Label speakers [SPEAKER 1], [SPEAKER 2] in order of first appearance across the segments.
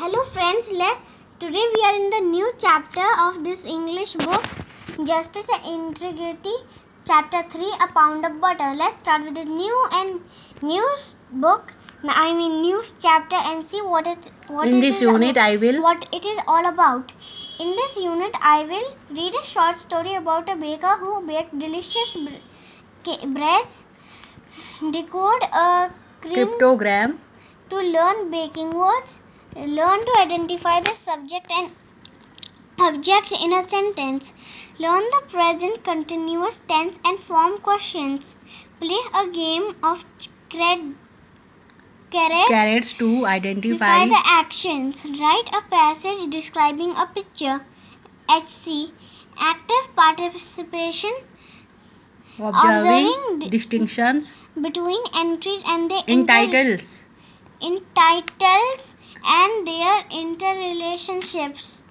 [SPEAKER 1] Hello friends, today we are in the new chapter of this English book, Justice and Integrity, chapter 3, A Pound of Butter. Let's start with the news chapter and see what it is all about. In this unit, I will read a short story about a baker who baked delicious breads, decode a
[SPEAKER 2] cryptogram
[SPEAKER 1] to learn baking words, learn to identify the subject and object in a sentence, learn the present continuous tense and form questions, play a game of
[SPEAKER 2] carrots to identify
[SPEAKER 1] the actions, write a passage describing a picture. HC, active participation,
[SPEAKER 2] observing distinctions
[SPEAKER 1] between entries and the
[SPEAKER 2] in titles
[SPEAKER 1] and their interrelationships.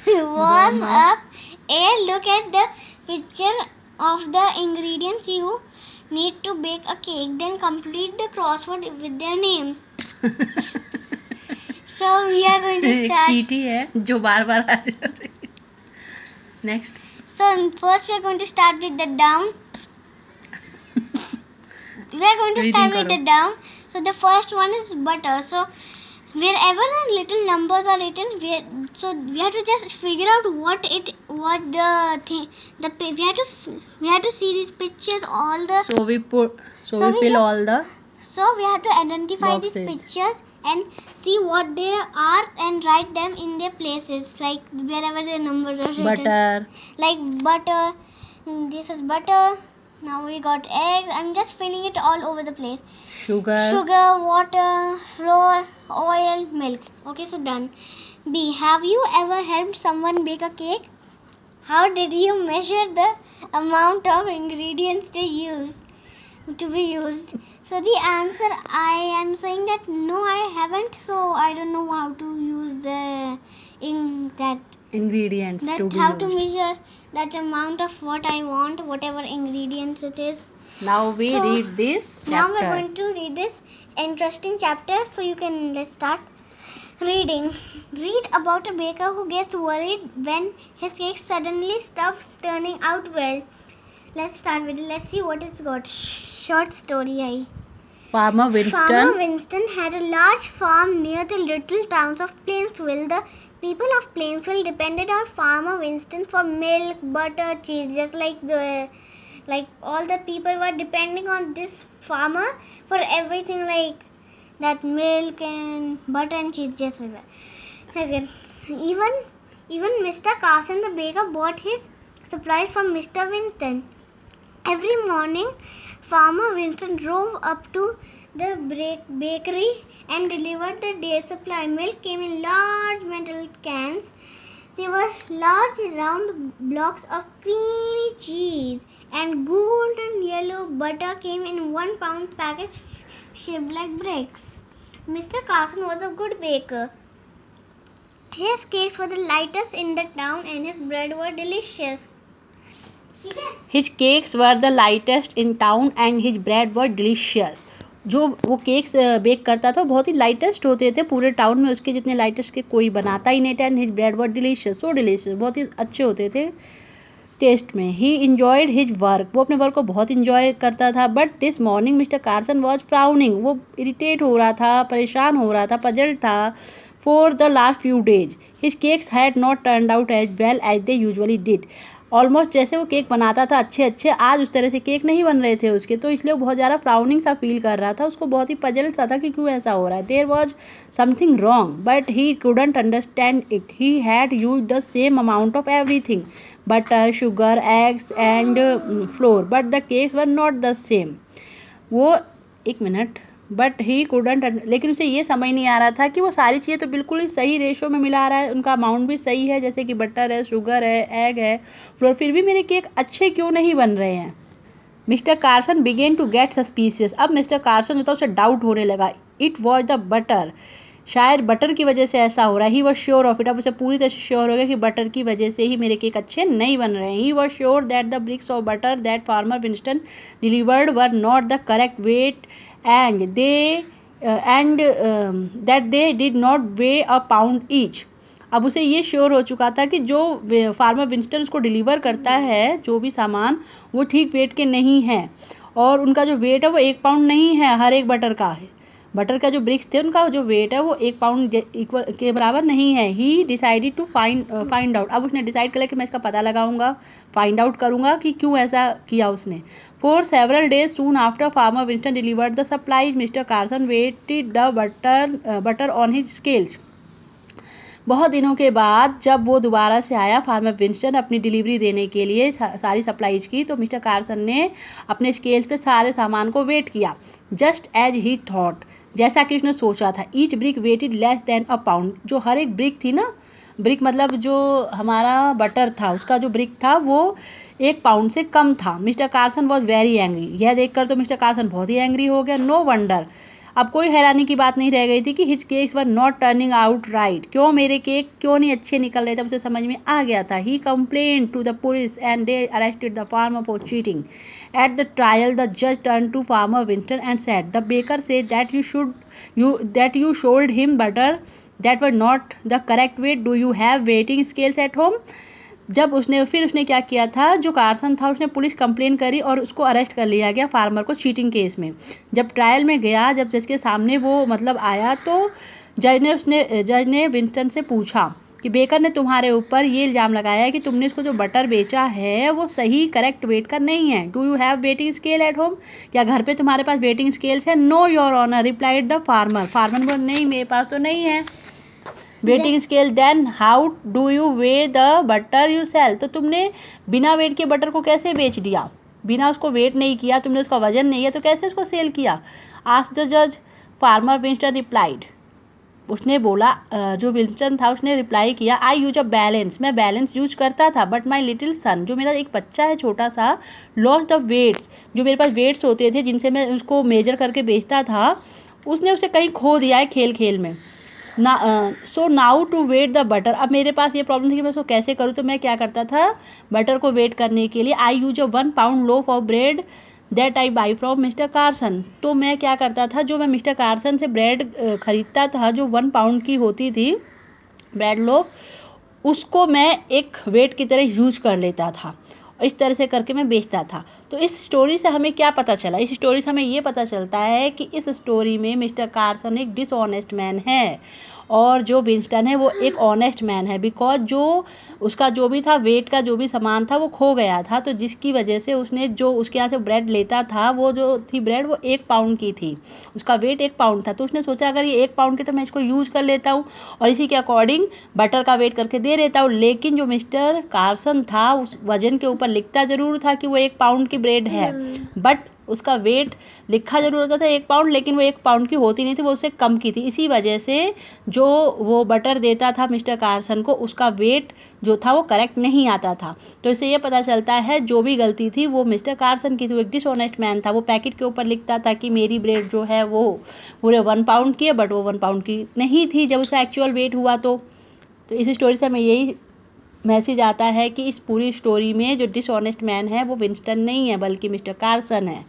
[SPEAKER 1] Warm up. A. Look at the picture of the ingredients you need to bake a cake. Then complete the crossword with their names. So we are going to start.
[SPEAKER 2] चीटी है जो बार-बार आ जा रही है. Next.
[SPEAKER 1] So first we are going to start with the down. We are going to start with the down. So the first one is butter. So wherever the little numbers are written, we have to just figure out we have to see these pictures, all the.
[SPEAKER 2] So we fill all the.
[SPEAKER 1] So we have to identify
[SPEAKER 2] boxes.
[SPEAKER 1] These pictures and see what they are and write them in their places, like wherever the numbers are written.
[SPEAKER 2] Butter.
[SPEAKER 1] Like butter. This is butter. Now we got eggs. I'm just filling it all over the place.
[SPEAKER 2] Sugar,
[SPEAKER 1] water, flour, oil, milk. Okay, so done. B. Have you ever helped someone bake a cake? How did you measure the amount of ingredients to be used? So the answer, I am saying that no, I haven't. So I don't know how to use
[SPEAKER 2] ingredients
[SPEAKER 1] to measure that amount of what I want, whatever ingredients it is.
[SPEAKER 2] Now we read this chapter.
[SPEAKER 1] Now we're going to read this interesting chapter. So let's start reading. Read about a baker who gets worried when his cake suddenly stops turning out well. Let's start with it. Let's see what it's got. Short story.
[SPEAKER 2] Farmer Winston
[SPEAKER 1] had a large farm near the little towns of Plainsville. The people of Plainsville depended on Farmer Winston for milk, butter, cheese, just like all the people were depending on this farmer for everything, like that milk and butter and cheese, just like that. Even Mr. Carson the baker bought his supplies from Mr. Winston. Every morning, Farmer Winston drove up to the bakery and delivered the day's supply. Milk came in large metal cans. There were large round blocks of creamy cheese, and golden yellow butter came in 1 pound package shaped like bricks. Mr. Carson was a good baker. His cakes were the lightest in the town and his bread were delicious.
[SPEAKER 2] His cakes were the lightest in town and his bread were delicious. जो वो cakes bake करता था बहुत ही lightest होते थे, पूरे town में उसके जितने लाइटेस्ट के कोई बनाता ही नहीं था. And his bread were delicious, so delicious, बहुत ही अच्छे होते थे टेस्ट में. ही इंजॉयड हिज वर्क, वो अपने वर्क को बहुत इंजॉय करता था. But this morning mister Carson was frowning, वो इरिटेट हो रहा था, परेशान हो रहा था, पजल्ड था. For the last few days his cakes had not turned out as well as they usually did. Almost जैसे वो केक बनाता था अच्छे आज उस तरह से केक नहीं बन रहे थे उसके, तो इसलिए वो बहुत ज़्यादा फ्राउनिंग सा फील कर रहा था. उसको बहुत ही पजल सा था कि क्यों ऐसा हो रहा है. There was something wrong but he couldn't understand it. He had use the same amount of everything, butter, sugar, eggs and flour, but the cakes were not the same. वो बट ही कुडंट, लेकिन उसे ये समझ नहीं आ रहा था कि वो सारी चीज़ें तो बिल्कुल ही सही रेशो में मिला रहा है, उनका अमाउंट भी सही है, जैसे कि बटर है, शुगर है, एग है, फ्लोर, फिर भी मेरे केक अच्छे क्यों नहीं बन रहे हैं. Mister Carson began to get suspicious. अब मिस्टर कार्सन जो था उसे डाउट होने लगा. इट वॉज द बटर, शायद बटर की वजह से ऐसा हो रहा है. He was sure of it, अब उसे पूरी तरह से श्योर हो गया कि बटर की वजह से ही मेरे केक अच्छे नहीं बन रहे हैं. He was sure that the bricks of butter that farmer Winston delivered were not the correct weight and they and that they did not weigh a pound each. अब उसे ये श्योर हो चुका था कि जो फार्मर विंस्टन उसको deliver करता है जो भी सामान, वो ठीक वेट के नहीं है, और उनका जो वेट है वो 1 पाउंड नहीं है हर एक बटर का है। बटर का जो ब्रिक्स थे उनका जो वेट है वो 1 पाउंड इक्वल के बराबर नहीं है। He decided to find out. अब उसने डिसाइड कर लिया कि मैं इसका पता लगाऊंगा, फाइंड आउट करूंगा कि क्यों ऐसा किया उसने। For several days soon after farmer Winston delivered the supplies, Mister Carson weighed the butter on his scales. बहुत दिनों के बाद जब वो दोबारा से आया फार्मर विंस्टन अपनी डिलीवरी देने के लिए सारी सप्लाईज की, तो मिस्टर कार्सन ने अपने स्केल्स पे सारे सामान को वेट किया। जस्ट एज ही थॉट, जैसा कि उसने सोचा था। Each brick weighted less than a pound. जो हर एक ब्रिक थी ना, ब्रिक मतलब जो हमारा बटर था उसका जो ब्रिक था वो 1 पाउंड से कम था। Mister Carson was very angry. यह देखकर तो मिस्टर कार्सन बहुत ही एंग्री हो गया। नो वंडर, अब कोई हैरानी की बात नहीं रह गई थी कि his cakes were not turning out right. क्यों मेरे केक क्यों नहीं अच्छे निकल रहे थे, उसे समझ में आ गया था। He complain to the police and they arrested the farmer for cheating. At the trial the जज turn to farmer Winston and said the baker say that you sold him butter that was not the correct weight. Do you have weighing scales at home? जब उसने क्या किया था, जो Carson था उसने police complain करी और उसको अरेस्ट कर लिया गया फार्मर को चीटिंग केस में। जब ट्रायल में गया, जब जज के सामने वो मतलब आया, तो जज ने विंस्टन से पूछा कि बेकर ने तुम्हारे ऊपर ये इल्ज़ाम लगाया है कि तुमने इसको जो बटर बेचा है वो सही करेक्ट वेट का नहीं है। Do you have weighing scale at home? क्या घर पे तुम्हारे पास वेटिंग स्केल्स है? No your honour, replied the farmer. Farmer बोला नहीं, मेरे पास तो नहीं है weighing scale. Then how do you weigh the butter you sell? तो तुमने बिना वेट के बटर को कैसे बेच दिया? बिना उसको वेट नहीं किया, तुमने उसका वजन नहीं है, तो कैसे उसको सेल किया? आस्क्ड द जज। Farmer Winston replied. उसने बोला, जो विंस्टन था उसने रिप्लाई किया, आई यूज अ बैलेंस। मैं बैलेंस यूज करता था, बट माई लिटिल सन, जो मेरा एक बच्चा है छोटा सा, लॉस द वेट्स। जो मेरे पास वेट्स होते थे जिनसे मैं उसको मेजर करके बेचता था, उसने उसे कहीं खो दिया है खेल खेल में ना। So now to weigh the butter. अब मेरे पास ये प्रॉब्लम थी कि मैं उसको कैसे करूँ, तो मैं क्या करता था बटर को वेट करने के लिए, I use a 1 pound loaf of bread that I buy from mister Carson. तो मैं क्या करता था, जो मैं मिस्टर कार्सन से ब्रेड ख़रीदता था जो 1 पाउंड की होती थी ब्रेड लोफ, उसको मैं एक वेट की तरह यूज कर लेता था। इस तरह से करके मैं बेचता था। तो इस स्टोरी से हमें क्या पता चला? इस स्टोरी से हमें ये पता चलता है कि इस स्टोरी में मिस्टर कार्सन एक डिसऑनेस्ट मैन है और जो विंस्टन है वो एक ऑनेस्ट मैन है। बिकॉज जो उसका जो भी था वेट का जो भी सामान था वो खो गया था, तो जिसकी वजह से उसने जो उसके यहाँ से ब्रेड लेता था, वो जो थी ब्रेड वो 1 पाउंड की थी, उसका वेट 1 पाउंड था। तो उसने सोचा अगर ये 1 पाउंड की तो मैं इसको यूज कर लेता हूँ और इसी के अकॉर्डिंग बटर का वेट करके दे देता हूँ। लेकिन जो मिस्टर कार्सन था उस वजन के ऊपर लिखता ज़रूर था कि वो 1 पाउंड की ब्रेड है, बट उसका वेट लिखा जरूर होता था 1 पाउंड, लेकिन वो 1 पाउंड की होती नहीं थी, वो उससे कम की थी। इसी वजह से जो वो बटर देता था मिस्टर कार्सन को, उसका वेट जो था वो करेक्ट नहीं आता था। तो इससे ये पता चलता है जो भी गलती थी वो मिस्टर कार्सन की थी। वो एक डिसऑनेस्ट मैन था। वो पैकेट के ऊपर लिखता था कि मेरी ब्रेड जो है वो पूरे 1 पाउंड की है, बट वो 1 पाउंड की नहीं थी जब उसका एक्चुअल वेट हुआ। तो इस स्टोरी से हमें यही मैसेज आता है कि इस पूरी स्टोरी में जो डिसऑनेस्ट मैन है वो विंस्टन नहीं है बल्कि मिस्टर कार्सन है।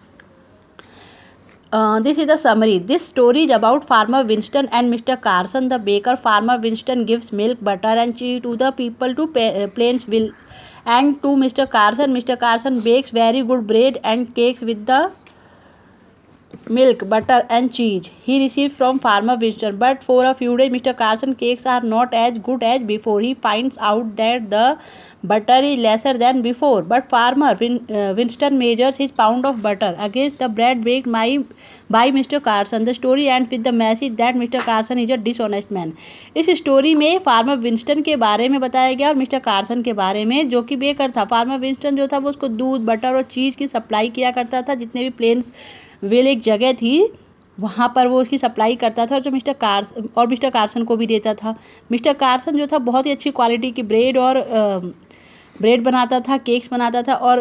[SPEAKER 2] This is the summary. This story is about Farmer Winston and Mr. Carson the baker. Farmer Winston gives milk, butter and cheese to the people to Plainsville and to Mr. Carson. Mr. Carson bakes very good bread and cakes with the milk, butter and cheese he received from Farmer Winston. But for a few days Mr. Carson cakes are not as good as before. He finds out that the butter is lesser than before. But Farmer Winston measures his pound of butter against the bread baked by Mr. Carson. The story ends with the message that Mr. Carson is a dishonest man. इस story में farmer Winston के बारे में बताया गया और mister Carson के बारे में जो कि बेकर था। फार्मर विंस्टन जो था वो उसको दूध, बटर और चीज़ की सप्लाई किया करता था। जितने भी प्लेन्सविल एक जगह थी वहाँ पर वो उसकी सप्लाई करता था और जो मिस्टर कार्सन को भी देता था। मिस्टर कार्सन जो था बहुत ही अच्छी क्वालिटी की ब्रेड बनाता था, केक्स बनाता था और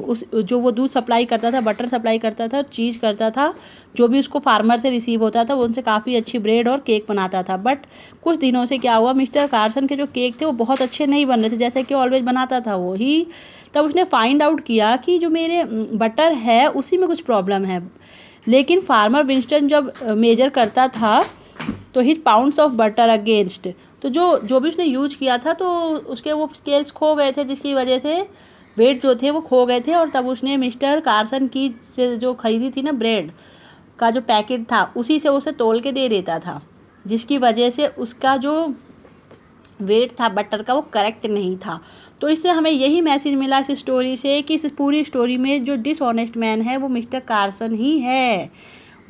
[SPEAKER 2] उस जो वो दूध सप्लाई करता था, बटर सप्लाई करता था, चीज़ करता था, जो भी उसको फार्मर से रिसीव होता था वो उनसे काफ़ी अच्छी ब्रेड और केक बनाता था। बट कुछ दिनों से क्या हुआ, मिस्टर कार्सन के जो केक थे वो बहुत अच्छे नहीं बन रहे थे जैसे कि ऑलवेज बनाता था वो ही। तब उसने फाइंड आउट किया कि जो मेरे बटर है उसी में कुछ प्रॉब्लम है। लेकिन फार्मर विंस्टन जब मेजर करता था तो his pounds of butter against, तो जो भी उसने यूज किया था तो उसके वो स्केल्स खो गए थे, जिसकी वजह से वेट जो थे वो खो गए थे। और तब उसने मिस्टर कार्सन की से जो खरीदी थी ना ब्रेड का जो पैकेट था उसी से उसे तोल के दे देता था, जिसकी वजह से उसका जो वेट था बटर का वो करेक्ट नहीं था। तो इससे हमें यही मैसेज मिला इस स्टोरी से कि इस पूरी स्टोरी में जो डिसऑनेस्ट मैन है वो मिस्टर कार्सन ही है,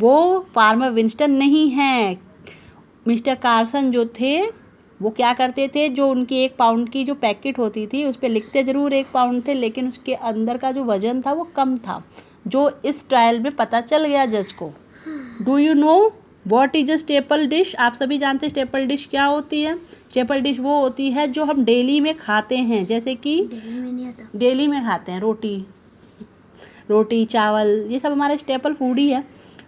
[SPEAKER 2] वो फार्मर विंस्टन नहीं है। मिस्टर कार्सन जो थे वो क्या करते थे, जो उनकी 1 पाउंड की जो पैकेट होती थी उस पर लिखते ज़रूर 1 पाउंड थे, लेकिन उसके अंदर का जो वज़न था वो कम था, जो इस ट्रायल में पता चल गया जज को। Do you know what is a staple dish? आप सभी जानते हैं स्टेपल डिश क्या होती है? स्टेपल डिश वो होती है जो हम डेली में खाते हैं, जैसे कि डेली में खाते हैं रोटी चावल, ये सब हमारा स्टेपल फूड ही है।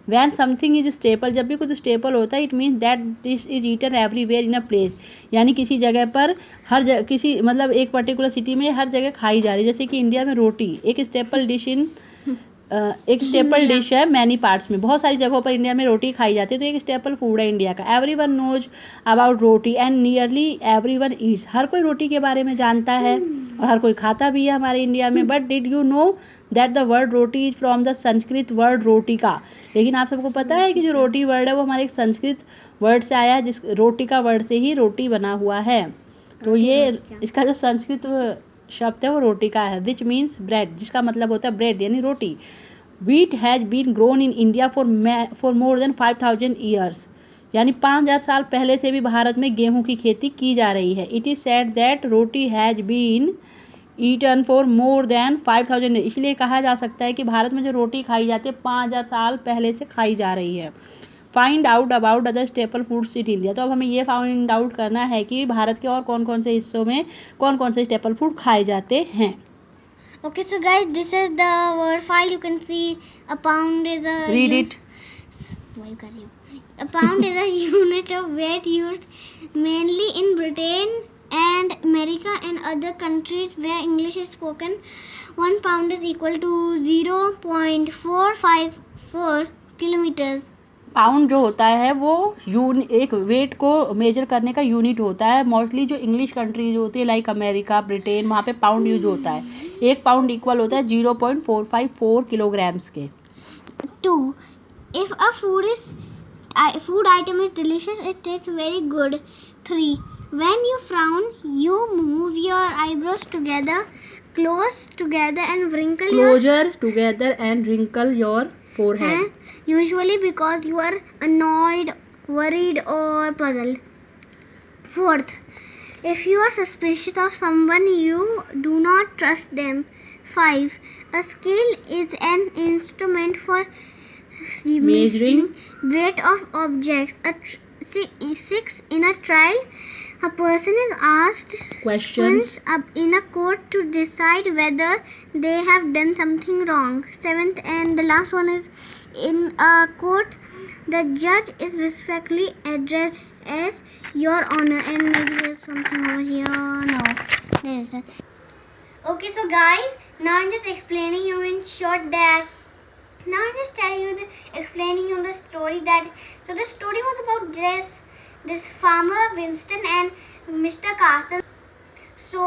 [SPEAKER 2] वैन समथिंग इज स्टेपल, जब भी कुछ स्टेपल होता है it means that dish is eaten everywhere in a place, यानी किसी जगह पर हर जगह किसी मतलब एक पर्टिकुलर सिटी में हर जगह खाई जा रही है। जैसे कि इंडिया में रोटी एक स्टेपल डिश है मैनी पार्ट्स में, बहुत सारी जगहों पर इंडिया में रोटी खाई जाती है, तो एक स्टेपल फूड है इंडिया का। Everyone knows about roti and nearly everyone eats, हर कोई रोटी के बारे में जानता है और हर कोई खाता भी है हमारे इंडिया में। But did you know that the word roti is from the Sanskrit word रोटिका? लेकिन आप सबको पता है कि जो रोटी वर्ड है वो हमारे एक संस्कृत वर्ड से आया है, जिस रोटिका वर्ड से ही रोटी बना हुआ है। तो ये इसका जो संस्कृत शब्द है वो रोटिका है, विच मीन्स ब्रेड, जिसका मतलब होता है ब्रेड यानी रोटी। Wheat has been grown in India for more than 5000 years, यानी 5000 साल पहले से भी भारत में गेहूं की खेती की जा रही है। It is said that roti has been eaten for more than 5000, इसलिए कहा जा सकता है कि भारत में जो रोटी खाई जाती है 5000 साल पहले से खाई जा रही है। Find out about other staple foods in India, तो अब हमें ये फाइंड आउट करना है कि भारत के और कौन कौन से हिस्सों में कौन कौन से स्टेपल फूड खाए जाते हैं।
[SPEAKER 1] Okay, so guys, this is the word file. You can see a pound is a
[SPEAKER 2] Read it.
[SPEAKER 1] A pound is a unit of weight used mainly in Britain and America and other countries where English is spoken. 1 pound is equal to 0.454 kilometers.
[SPEAKER 2] Pound जो होता है वो एक wait को major करने का unit होता है। मोस्टली जो इंग्लिश कंट्री जो होती है लाइक अमेरिका ब्रिटेन, वहाँ पे पाउंड यूज होता है। 1 पाउंड इक्वल होता है 0.454 किलोग्राम्स के।
[SPEAKER 1] 2. If a food item is delicious, it tastes very good. 3. When you frown, you move your eyebrows together, close together and wrinkle your
[SPEAKER 2] forehead.
[SPEAKER 1] Usually because you are annoyed, worried or puzzled. 4th, if you are suspicious of someone, you do not trust them. 5. A scale is an instrument for
[SPEAKER 2] measuring
[SPEAKER 1] weight of objects. 6. In a trial, a person is asked
[SPEAKER 2] questions
[SPEAKER 1] in a court to decide whether they have done something wrong. 7th and the last one is, in a court, the judge is respectfully addressed as Your Honor. And maybe there's something over here. No, there isn't. Okay, so guys, now I'm just explaining you in short that. Now I'm just telling you explaining you the story that. So the story was about this farmer Winston and Mr. Carson. So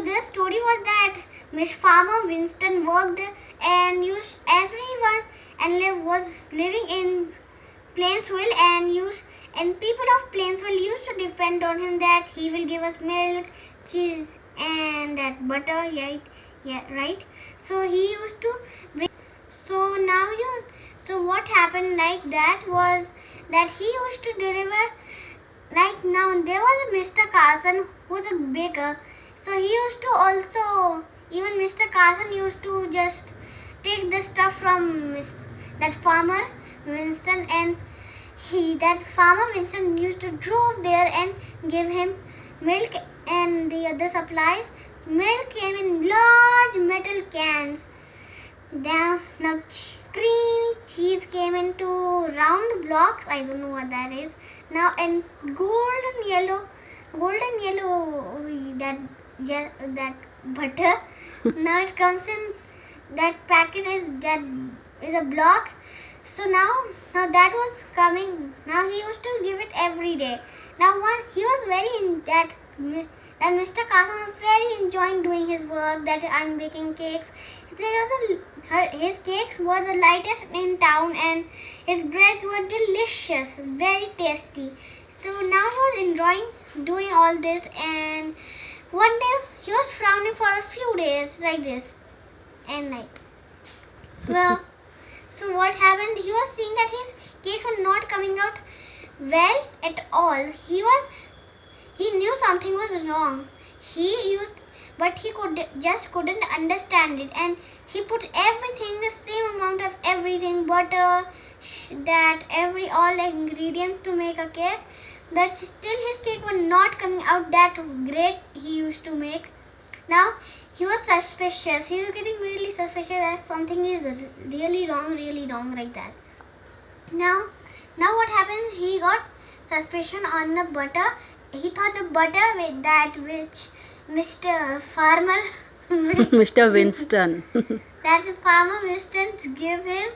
[SPEAKER 1] their story was that Farmer Winston worked and used everyone and was living in Plainsville and people of Plainsville used to depend on him that he will give us milk, cheese and that butter, right? So he used to bring. So what happened like that was that he used to deliver. Like now there was a Mr. Carson who was a baker. So he used to also, even Mr. Carson used to just take the stuff from that farmer Winston, and that farmer Winston used to drove there and give him milk and the other supplies. Milk came in large metal cans. Now creamy cheese came into round blocks. I don't know what that is. Now and golden yellow that butter. Now it comes in that packet is that is a block. So now that was coming. Now he used to give it every day. Now he was very that Mr. Carson was very enjoying doing his work. That I'm baking cakes. His cakes were the lightest in town, and his breads were delicious, very tasty. So now he was enjoying doing all this, and one day he was frowning for a few days like this, and like so what happened? He was seeing that his cakes were not coming out well at all. He knew something was wrong. But he couldn't understand it, and he put everything, the same amount of everything, butter, all ingredients to make a cake. But still his cake was not coming out that great he used to make. Now he was suspicious. He was getting really suspicious that something is really wrong like that. Now what happened? He got suspicion on the butter. He thought the butter which Mr. Farmer
[SPEAKER 2] Mr. Winston
[SPEAKER 1] that Farmer Winston gave him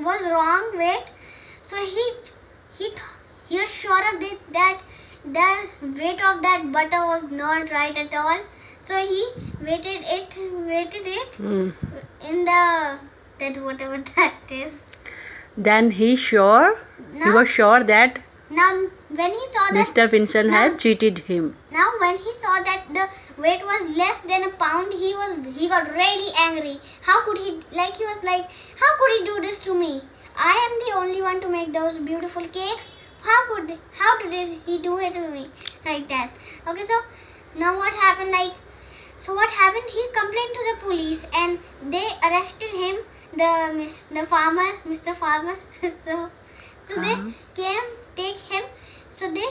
[SPEAKER 1] was wrong weight. So he was sure of it that the weight of that butter was not right at all. So he weighted it in that whatever that is.
[SPEAKER 2] Then he was sure that
[SPEAKER 1] Now when he saw that
[SPEAKER 2] Mr. Winston had cheated him.
[SPEAKER 1] Now when he saw that the weight was less than a pound, he got really angry. How could he do this to me? I am the only one to make those beautiful cakes. How did he do it to me like that? Okay, so now what happened? He complained to the police, and they arrested him. The farmer, Mr. Farmer. so they take him. So they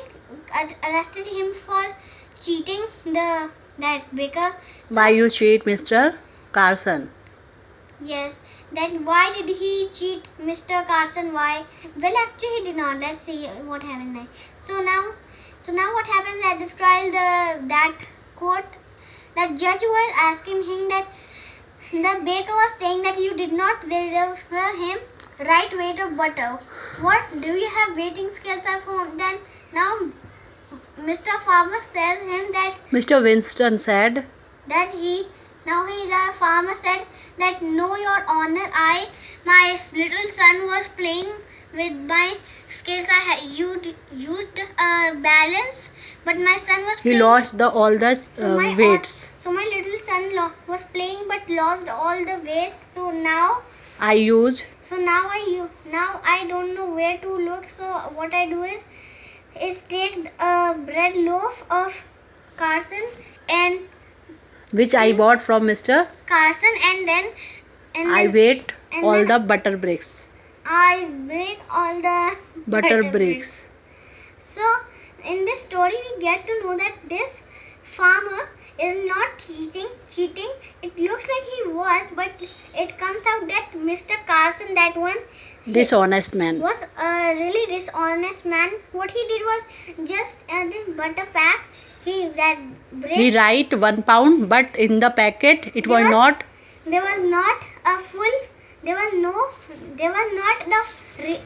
[SPEAKER 1] arrested him for cheating that baker. So,
[SPEAKER 2] Why you cheat Mr. Carson?
[SPEAKER 1] Yes. Then why did he cheat Mr. Carson? Why? Well, actually he did not. Let's see what happened next. So now what happens at the trial? That judge was asking him that the baker was saying that you did not deliver him right weight of butter. What do you have weighting scales at home? Then now Mr. Farmer says him that
[SPEAKER 2] Mr. Winston said
[SPEAKER 1] that the farmer said that no, your honor, my little son was playing with my scales. I used balance, but my son was
[SPEAKER 2] he
[SPEAKER 1] playing,
[SPEAKER 2] lost all the weights.
[SPEAKER 1] So my little son was playing but lost all the weights. So now
[SPEAKER 2] I
[SPEAKER 1] don't know where to look. So what I do is take a bread loaf of Carson and
[SPEAKER 2] which I bought from Mr.
[SPEAKER 1] Carson, and then
[SPEAKER 2] I weighed all the butter bricks.
[SPEAKER 1] I weighed all the
[SPEAKER 2] Butter bricks.
[SPEAKER 1] So in this story we get to know that this farmer is not cheating. It looks like he was, but it comes out that Mr. Carson, that one
[SPEAKER 2] Dishonest man.
[SPEAKER 1] was a really dishonest man. What he did was just the butter pack. He
[SPEAKER 2] write 1 pound, but in the packet it was not.
[SPEAKER 1] There was not a full. There was not the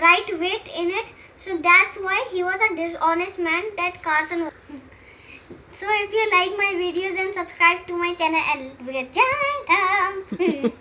[SPEAKER 1] right weight in it. So that's why he was a dishonest man. That Carson was. So if you like my videos, then subscribe to my channel and we get giant.